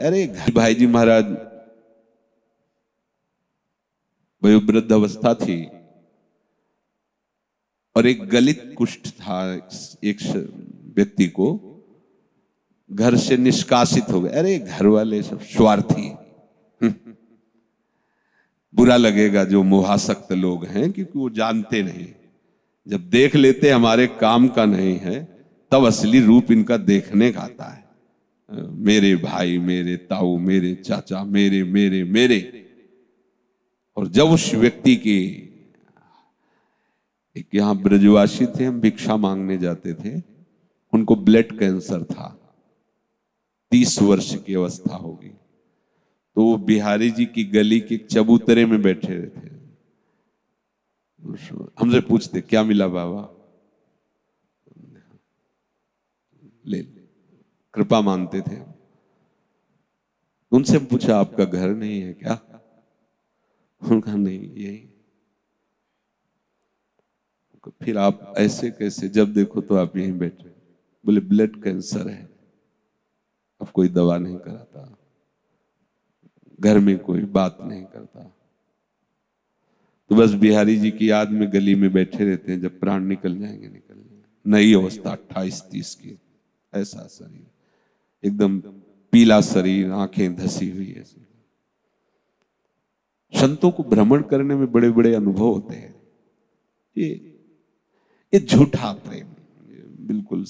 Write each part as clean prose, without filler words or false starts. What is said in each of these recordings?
अरे भाई जी महाराज वयोवृद्ध अवस्था थी और एक गलित कुष्ठ था, एक व्यक्ति को घर से निष्कासित हो गए। अरे घर वाले सब स्वार्थी, बुरा लगेगा जो मोहासक्त लोग हैं, क्योंकि वो जानते नहीं, जब देख लेते हमारे काम का नहीं है तब असली रूप इनका देखने का आता है। मेरे भाई, मेरे ताऊ, मेरे चाचा, मेरे मेरे मेरे। और जब उस व्यक्ति की, एक यहाँ ब्रजवासी थे, हम भिक्षा मांगने जाते थे, उनको ब्लड कैंसर था, 30 वर्ष की अवस्था होगी। तो वो बिहारी जी की गली के चबूतरे में बैठे थे, हमसे पूछते क्या मिला बाबा, ले कृपा मानते थे। उनसे पूछा आपका घर नहीं है क्या? उनका नहीं, यही। फिर आप ऐसे कैसे, जब देखो तो आप यहीं बैठे? बोले ब्लड कैंसर है, अब कोई दवा नहीं कराता, घर में कोई बात नहीं करता, तो बस बिहारी जी की याद में गली में बैठे रहते हैं, जब प्राण निकल जाएंगे निकल जाएंगे। नई अवस्था 28-30 की, ऐसा शरीर, एकदम पीला शरीर, आंखें धसी हुई ऐसी। संतों को भ्रमण करने में बड़े बड़े अनुभव होते हैं। ये झूठा प्रेम, बिल्कुल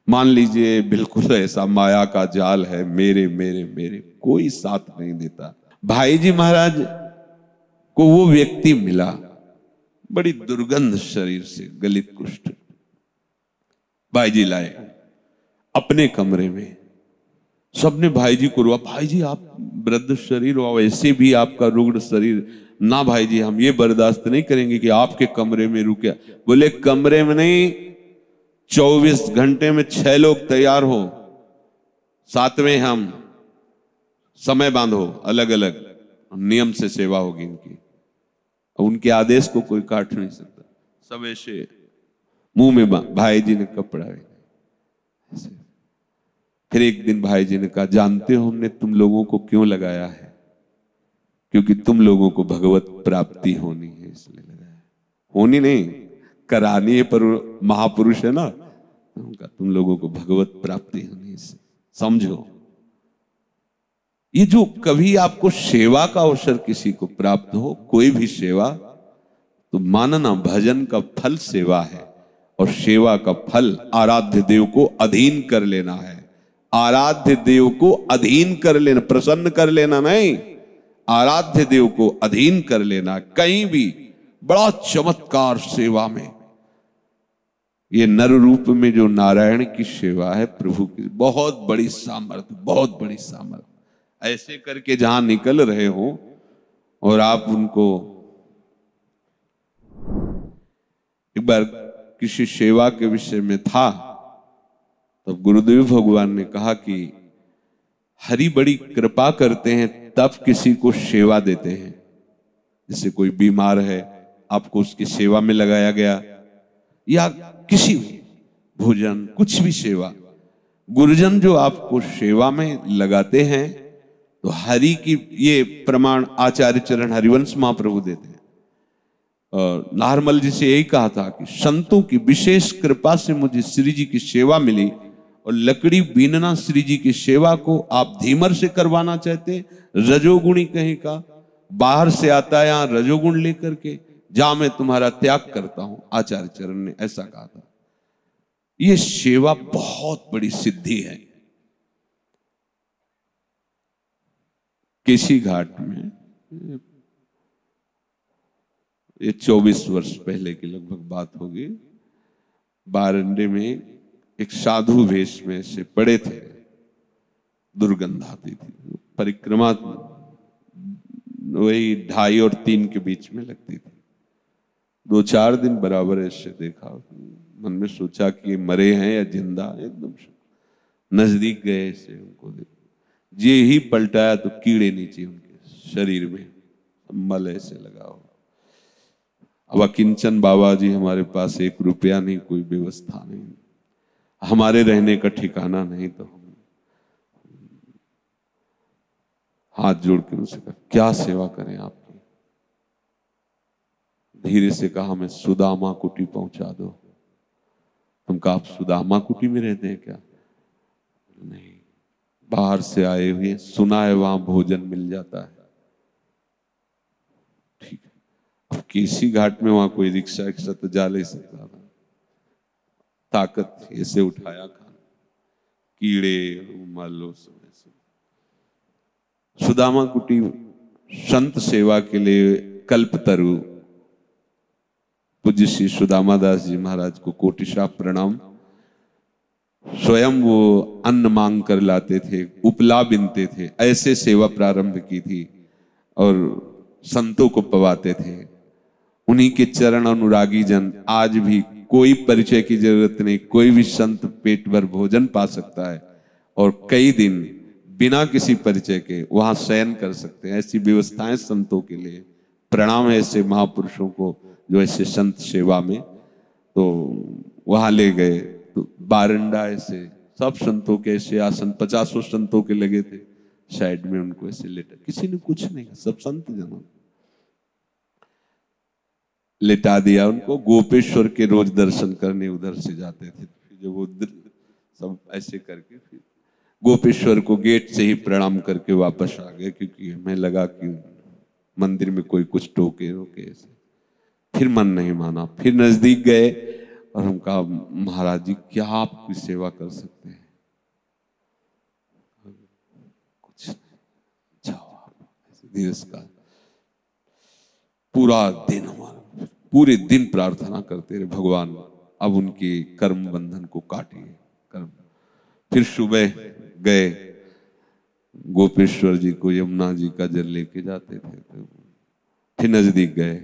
मान लीजिए बिल्कुल ऐसा माया का जाल है, मेरे मेरे मेरे, कोई साथ नहीं देता। भाई जी महाराज को वो व्यक्ति मिला, बड़ी दुर्गंध शरीर से, गलित कुष्ठ। भाई जी लाए अपने कमरे में, सबने भाई जी को रोआ, भाई जी आप वृद्ध शरीर हो, वैसे भी आपका रुग्ण शरीर, ना भाई जी हम ये बर्दाश्त नहीं करेंगे कि आपके कमरे में रुके। बोले कमरे में नहीं, 24 घंटे में 6 लोग तैयार हो, 7वें हम, समय बांधो, अलग अलग नियम से सेवा होगी इनकी। उनके आदेश को कोई काट नहीं सकता। सब ऐसे मुंह में भाई जी ने कपड़ा ऐसे। फिर एक दिन भाई जी ने कहा, जानते हो हमने तुम लोगों को क्यों लगाया है? क्योंकि तुम लोगों को भगवत प्राप्ति होनी है, इसलिए लगाया। होनी नहीं, करानी है, पर महापुरुष है ना, उनका तुम लोगों को भगवत प्राप्ति होनी है, समझो। ये जो कभी आपको सेवा का अवसर किसी को प्राप्त हो, कोई भी सेवा, तो मानना भजन का फल सेवा है, और सेवा का फल आराध्य देव को अधीन कर लेना है। आराध्य देव को अधीन कर लेना, प्रसन्न कर लेना नहीं, आराध्य देव को अधीन कर लेना। कहीं भी बड़ा चमत्कार सेवा में, ये नर रूप में जो नारायण की सेवा है, प्रभु की बहुत बड़ी सामर्थ्य, बहुत बड़ी सामर्थ्य। ऐसे करके जहां निकल रहे हो और आप उनको, एक बार किसी सेवा के विषय में था, तब गुरुदेव भगवान ने कहा कि हरि बड़ी कृपा करते हैं तब किसी को सेवा देते हैं। जैसे कोई बीमार है, आपको उसकी सेवा में लगाया गया, या किसी भी भोजन, कुछ भी सेवा, गुरुजन जो आपको सेवा में लगाते हैं, तो हरि की, ये प्रमाण आचार्य चरण हरिवंश महाप्रभु देते हैं। और नारमल जी से यही कहा था कि संतों की विशेष कृपा से मुझे श्री जी की सेवा मिली, और लकड़ी बीनना श्री जी की सेवा को आप धीमर से करवाना चाहते, रजोगुणी कहीं का बाहर से आता है, यहां रजोगुण लेकर के जा, मैं तुम्हारा त्याग करता हूं, आचार्य चरण ने ऐसा कहा था। यह सेवा बहुत बड़ी सिद्धि है। केसी घाट में, ये 24 वर्ष पहले की लगभग बात होगी, बारंडे में एक साधु वेश में से पड़े थे, दुर्गंध आती थी, परिक्रमा वही 2.5 और 3 के बीच में लगती थी। 2-4 दिन बराबर ऐसे देखा, मन में सोचा कि मरे हैं या जिंदा। एकदम नजदीक गए ऐसे उनको देखा, जे ही पलटाया तो कीड़े नीचे उनके शरीर में, मल ऐसे लगा हो। अब अकिंचन बाबा जी हमारे पास 1 रुपया नहीं, कोई व्यवस्था नहीं, हमारे रहने का ठिकाना नहीं, तो हाथ जोड़ के उनसे कहा, क्या सेवा करें आपकी? धीरे से कहा, हमें सुदामा कुटी पहुंचा दो। तुम कहा, आप सुदामा कुटी में रहते हैं क्या? नहीं, बाहर से आए हुए, सुना है वहां भोजन मिल जाता है। ठीक है, अब केसी घाट में वहां कोई रिक्शा तो जा नहीं सकता था, ताकत ऐसे उठाया खाना, कीड़े मान लो सब। सुदामा कुटी संत सेवा के लिए कल्पतरु पूज्य श्री सुदामा दास जी महाराज को कोटिशा प्रणाम। स्वयं वो अन्न मांग कर लाते थे, उपला बिनते थे, ऐसे सेवा प्रारंभ की थी और संतों को पवाते थे। उन्हीं के चरण अनुरागी जन आज भी कोई परिचय की जरूरत नहीं, कोई भी संत पेट भर भोजन पा सकता है और कई दिन बिना किसी परिचय के वहां शयन कर सकते हैं। ऐसी व्यवस्थाएं संतों के लिए। प्रणाम है ऐसे महापुरुषों को जो ऐसे संत सेवा में। तो वहां ले गए तो बारंडा ऐसे सब संतों के ऐसे आसन 50 संतों के लगे थे, साइड में उनको ऐसे लेटा, किसी ने कुछ नहीं, सब संत जनों लेटा दिया उनको। गोपेश्वर के रोज दर्शन करने उधर से जाते थे, जब वो सब ऐसे करके फिर गोपेश्वर को गेट से ही प्रणाम करके वापस आ गए, क्योंकि हमें लगा कि मंदिर में कोई कुछ टोके रोके ऐसे। फिर मन नहीं माना, फिर नजदीक गए और हम कहा, महाराज जी क्या आपकी सेवा कर सकते हैं? कुछ नहीं, जाओ आप। धीरे से कहा, पूरा दिन हमारा, पूरे दिन प्रार्थना करते रहे, भगवान अब उनके कर्म बंधन को काटिए कर्म। फिर सुबह गए, गोपेश्वर जी को यमुना जी का जल लेके जाते थे, तो फिर नजदीक गए,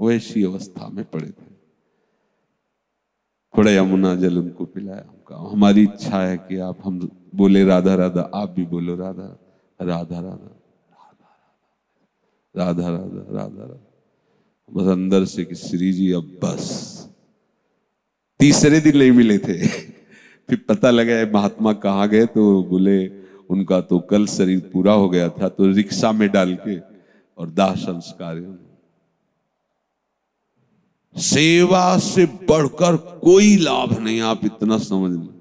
वैसी अवस्था में पड़े थे। थोड़ा यमुना जल उनको पिलाया, कहा हमारी इच्छा है कि आप, हम बोले राधा राधा, आप भी बोलो राधा राधा राधा राधा राधा राधा राधा। बस अंदर से कि श्री जी अब बस। तीसरे दिन नहीं मिले थे। फिर पता लगा महात्मा कहाँ गए, तो बोले उनका तो कल शरीर पूरा हो गया था, तो रिक्शा में डाल के और दाह संस्कार। सेवा से बढ़कर कोई लाभ नहीं, आप इतना समझ लो।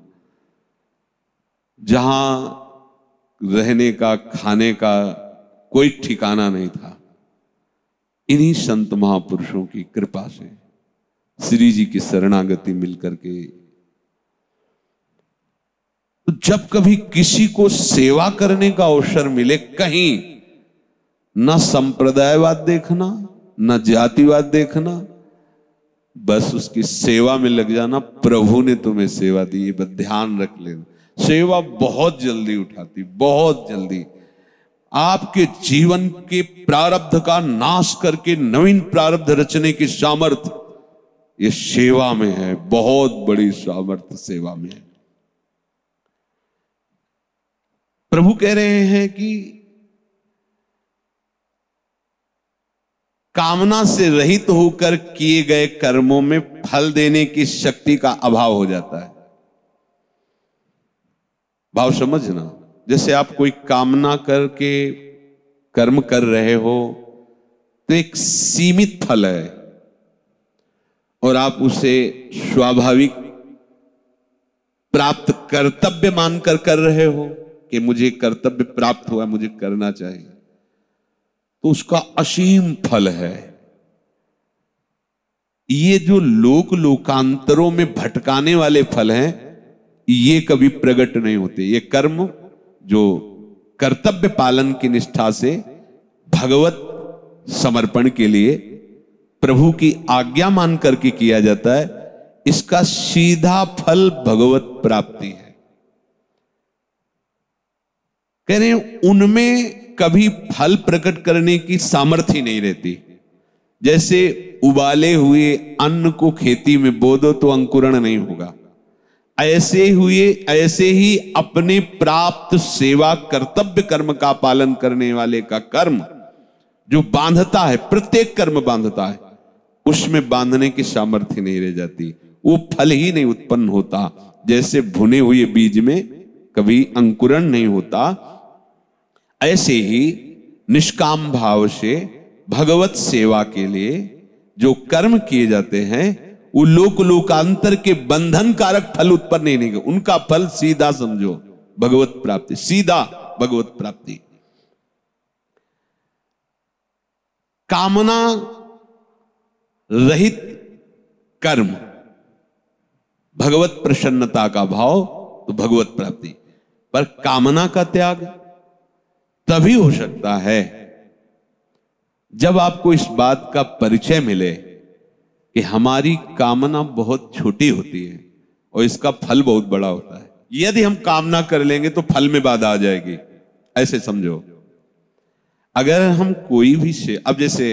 जहां रहने का खाने का कोई ठिकाना नहीं था, इन्हीं संत महापुरुषों की कृपा से, श्री जी की शरणागति मिलकर के। तो जब कभी किसी को सेवा करने का अवसर मिले, कहीं न संप्रदायवाद देखना, न जातिवाद देखना, बस उसकी सेवा में लग जाना। प्रभु ने तुम्हें सेवा दी, ये बस ध्यान रख लेना। सेवा बहुत जल्दी उठाती, बहुत जल्दी आपके जीवन के प्रारब्ध का नाश करके नवीन प्रारब्ध रचने की सामर्थ्य ये सेवा में है, बहुत बड़ी सामर्थ्य सेवा में है। प्रभु कह रहे हैं कि कामना से रहित होकर किए गए कर्मों में फल देने की शक्ति का अभाव हो जाता है। भाव समझना, जैसे आप कोई कामना करके कर्म कर रहे हो तो एक सीमित फल है और आप उसे स्वाभाविक प्राप्त कर्तव्य मानकर कर रहे हो कि मुझे कर्तव्य प्राप्त हुआ, मुझे करना चाहिए, तो उसका असीम फल है। ये जो लोकांतरों में भटकाने वाले फल हैं, ये कभी प्रकट नहीं होते। ये कर्म जो कर्तव्य पालन की निष्ठा से भगवत समर्पण के लिए प्रभु की आज्ञा मान करके किया जाता है, इसका सीधा फल भगवत प्राप्ति है। कह रहे हैं उनमें कभी फल प्रकट करने की सामर्थ्य ही नहीं रहती। जैसे उबाले हुए अन्न को खेती में बो दो तो अंकुरण नहीं होगा, ऐसे ही अपने प्राप्त सेवा कर्तव्य कर्म का पालन करने वाले का कर्म जो बांधता है, प्रत्येक कर्म बांधता है, उसमें बांधने की सामर्थ्य नहीं रह जाती, वो फल ही नहीं उत्पन्न होता। जैसे भुने हुए बीज में कभी अंकुरण नहीं होता, ऐसे ही निष्काम भाव से भगवत सेवा के लिए जो कर्म किए जाते हैं वो लोक लोकांतर के बंधन कारक फल उत्पन्न नहीं कर, उनका फल सीधा समझो भगवत प्राप्ति, सीधा भगवत प्राप्ति। कामना रहित कर्म, भगवत प्रसन्नता का भाव, तो भगवत प्राप्ति। पर कामना का त्याग तभी हो सकता है जब आपको इस बात का परिचय मिले कि हमारी कामना बहुत छोटी होती है और इसका फल बहुत बड़ा होता है। यदि हम कामना कर लेंगे तो फल में बाधा आ जाएगी, ऐसे समझो। अगर हम कोई भी अब जैसे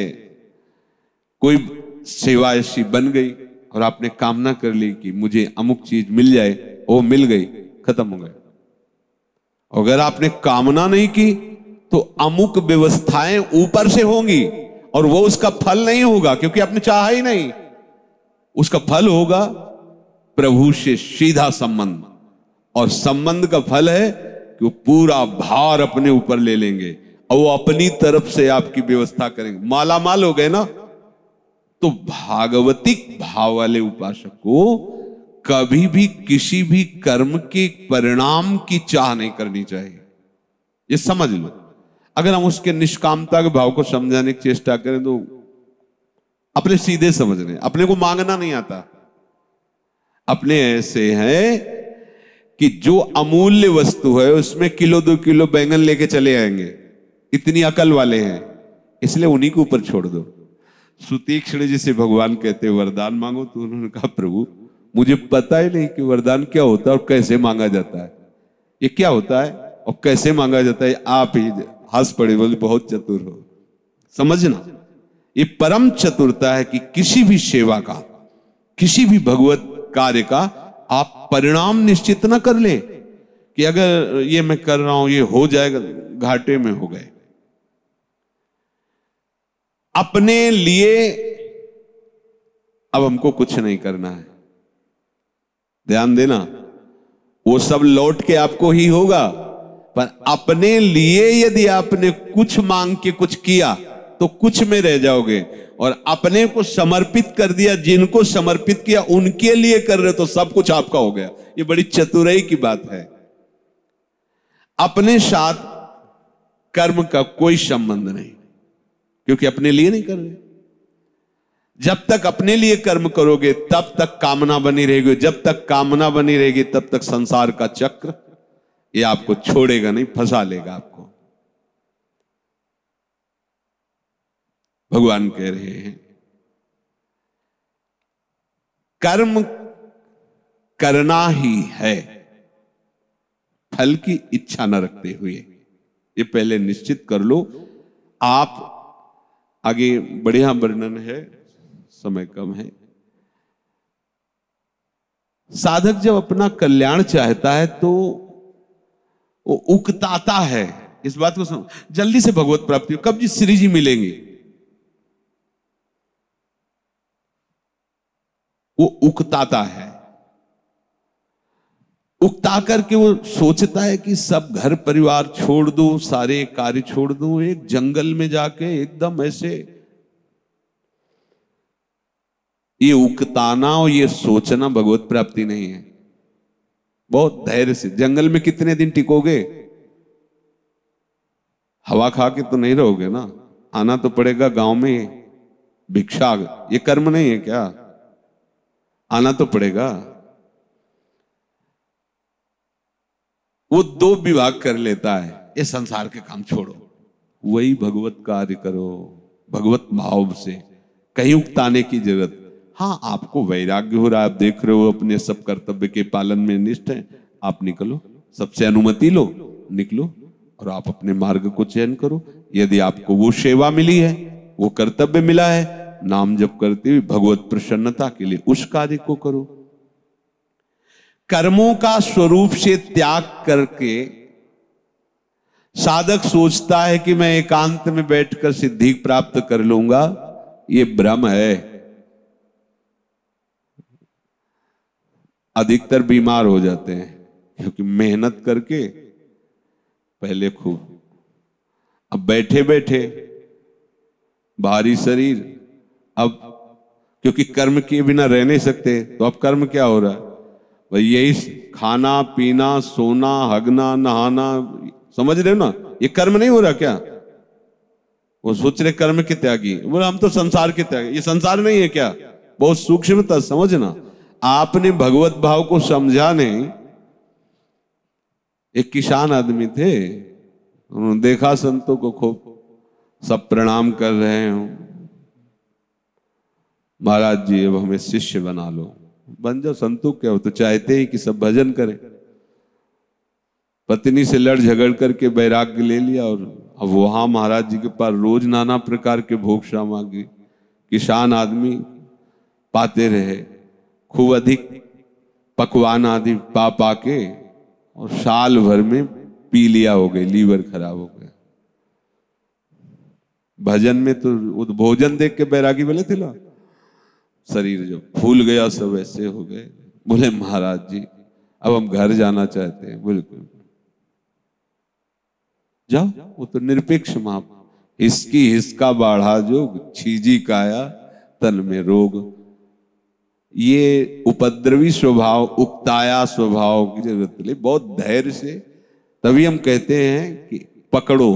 कोई सेवा ऐसी बन गई और आपने कामना कर ली कि मुझे अमुक चीज मिल जाए, वो मिल गई, खत्म हो गया। अगर आपने कामना नहीं की तो अमुक व्यवस्थाएं ऊपर से होंगी और वो उसका फल नहीं होगा, क्योंकि आपने चाहा ही नहीं। उसका फल होगा प्रभु से सीधा संबंध, और संबंध का फल है कि वो पूरा भार अपने ऊपर ले लेंगे और वो अपनी तरफ से आपकी व्यवस्था करेंगे। माला माल हो गए ना। तो भागवतिक भाव वाले उपासक को कभी भी किसी भी कर्म के परिणाम की चाह नहीं करनी चाहिए, ये समझ लो। अगर हम उसके निष्कामता के भाव को समझाने की चेष्टा करें तो अपने सीधे समझ रहे हैं, अपने को मांगना नहीं आता। अपने ऐसे हैं कि जो अमूल्य वस्तु है उसमें किलो 2 किलो बैंगन लेके चले आएंगे, इतनी अकल वाले हैं, इसलिए उन्हीं के ऊपर छोड़ दो। सुतीक्ष्ण जी से भगवान कहते वरदान मांगो, तो उन्होंने कहा प्रभु मुझे पता ही नहीं कि वरदान क्या होता है और कैसे मांगा जाता है, ये क्या होता है और कैसे मांगा जाता है, आप ही हंस पड़े, बोले बहुत चतुर हो। समझना, ये परम चतुरता है कि किसी भी सेवा का, किसी भी भगवत कार्य का आप परिणाम निश्चित न कर ले कि अगर ये मैं कर रहा हूं ये हो जाएगा, घाटे में हो गए। अपने लिए अब हमको कुछ नहीं करना है, ध्यान देना, वो सब लौट के आपको ही होगा। पर अपने लिए यदि आपने कुछ मांग के कुछ किया तो कुछ में रह जाओगे, और अपने को समर्पित कर दिया, जिनको समर्पित किया उनके लिए कर रहे तो सब कुछ आपका हो गया। ये बड़ी चतुराई की बात है। अपने साथ कर्म का कोई संबंध नहीं, क्योंकि अपने लिए नहीं कर रहे। जब तक अपने लिए कर्म करोगे तब तक कामना बनी रहेगी, जब तक कामना बनी रहेगी तब तक संसार का चक्र ये आपको छोड़ेगा नहीं, फंसा लेगा आपको। भगवान कह रहे हैं कर्म करना ही है, फल की इच्छा न रखते हुए। ये पहले निश्चित कर लो। आप आगे बढ़िया वर्णन है, समय कम है। साधक जब अपना कल्याण चाहता है तो वो उकताता है, इस बात को समझ, जल्दी से भगवत प्राप्ति कब जी श्री जी मिलेंगे, वो उकताता है। उकता करके वो सोचता है कि सब घर परिवार छोड़ दूं, सारे कार्य छोड़ दूं, एक जंगल में जाके एकदम ऐसे। ये उकताना और ये सोचना भगवत प्राप्ति नहीं है। बहुत धैर्य से, जंगल में कितने दिन टिकोगे, हवा खा के तो नहीं रहोगे ना, आना तो पड़ेगा गांव में। भिक्षा ये कर्म नहीं है क्या, आना तो पड़ेगा। वो 2 विभाग कर लेता है, ये संसार के काम छोड़ो, वही भगवत कार्य करो, भगवत भाव से, कहीं उकताने की जरूरत। हाँ, आपको वैराग्य हो रहा है, आप देख रहे हो अपने सब कर्तव्य के पालन में निष्ठ है, आप निकलो, सबसे अनुमति लो, निकलो और आप अपने मार्ग को चयन करो। यदि आपको वो सेवा मिली है, वो कर्तव्य मिला है, नाम जप करते हुए भगवत प्रसन्नता के लिए उस कार्य को करो। कर्मों का स्वरूप से त्याग करके साधक सोचता है कि मैं एकांत में बैठकर सिद्धि प्राप्त कर लूंगा, ये भ्रम है। अधिकतर बीमार हो जाते हैं क्योंकि मेहनत करके पहले खूब अब बैठे बैठे भारी शरीर, अब क्योंकि कर्म किए बिना रह नहीं सकते, तो अब कर्म क्या हो रहा है भाई, यही खाना पीना सोना हगना नहाना, समझ रहे हो ना, ये कर्म नहीं हो रहा क्या? वो सोच रहे कर्म के त्यागी, बोले हम तो संसार के त्यागी, ये संसार नहीं है क्या? बहुत सूक्ष्मता समझना। आपने भगवत भाव को समझा नहीं। एक किसान आदमी थे, उन्होंने देखा संतों को खूब सब प्रणाम कर रहे हो, महाराज जी अब हमें शिष्य बना लो। बन जाओ संतों, क्या हो तो चाहते ही कि सब भजन करें। पत्नी से लड़ झगड़ करके वैराग्य ले लिया, और अब वहां महाराज जी के पास रोज नाना प्रकार के भोग सामग्री, किसान आदमी पाते रहे, खूब अधिक पकवान आदि पा पा के, और साल भर में पी लिया हो गए, लीवर खराब हो गया। भजन में तो भोजन देख के बैरागी बोले थे ना, शरीर जो फूल गया सब ऐसे हो गए। बोले महाराज जी अब हम घर जाना चाहते हैं। बिल्कुल जाओ, वो तो निरपेक्ष माप, इसकी हिसका बाढ़ा जोग, छीजी काया तन में रोग। ये उपद्रवी स्वभाव, उक्ताया स्वभाव की जरूरत नहीं, बहुत धैर्य से। तभी हम कहते हैं कि पकड़ो,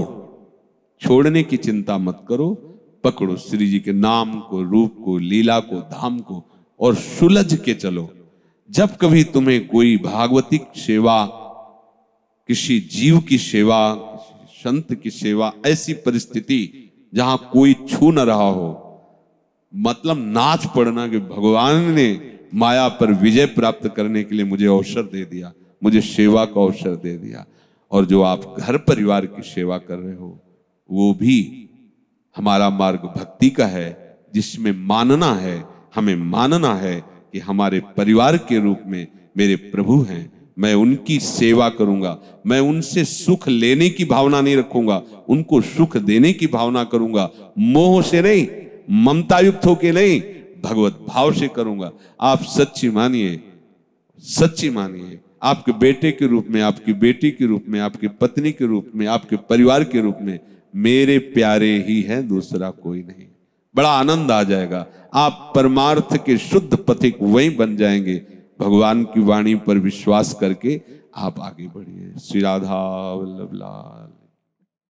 छोड़ने की चिंता मत करो, पकड़ो श्री जी के नाम को, रूप को, लीला को, धाम को, और सुलझ के चलो। जब कभी तुम्हें कोई भागवतिक सेवा, किसी जीव की सेवा, संत की सेवा, ऐसी परिस्थिति जहां कोई छू न रहा हो, मतलब नाच पड़ना कि भगवान ने माया पर विजय प्राप्त करने के लिए मुझे अवसर दे दिया, मुझे सेवा का अवसर दे दिया। और जो आप घर परिवार की सेवा कर रहे हो, वो भी हमारा मार्ग भक्ति का है, जिसमें मानना है, हमें मानना है कि हमारे परिवार के रूप में मेरे प्रभु हैं, मैं उनकी सेवा करूंगा, मैं उनसे सुख लेने की भावना नहीं रखूंगा, उनको सुख देने की भावना करूंगा, मोह से नहीं, ममता युक्त होके नहीं, भगवत भाव से करूंगा। आप सच्ची मानिए, सच्ची मानिए, आपके बेटे के रूप में, आपकी बेटी के रूप में, आपकी पत्नी के रूप में, आपके परिवार के रूप में मेरे प्यारे ही हैं, दूसरा कोई नहीं। बड़ा आनंद आ जाएगा, आप परमार्थ के शुद्ध पथिक वही बन जाएंगे। भगवान की वाणी पर विश्वास करके आप आगे बढ़िए। श्री राधा वल्लभ लाल।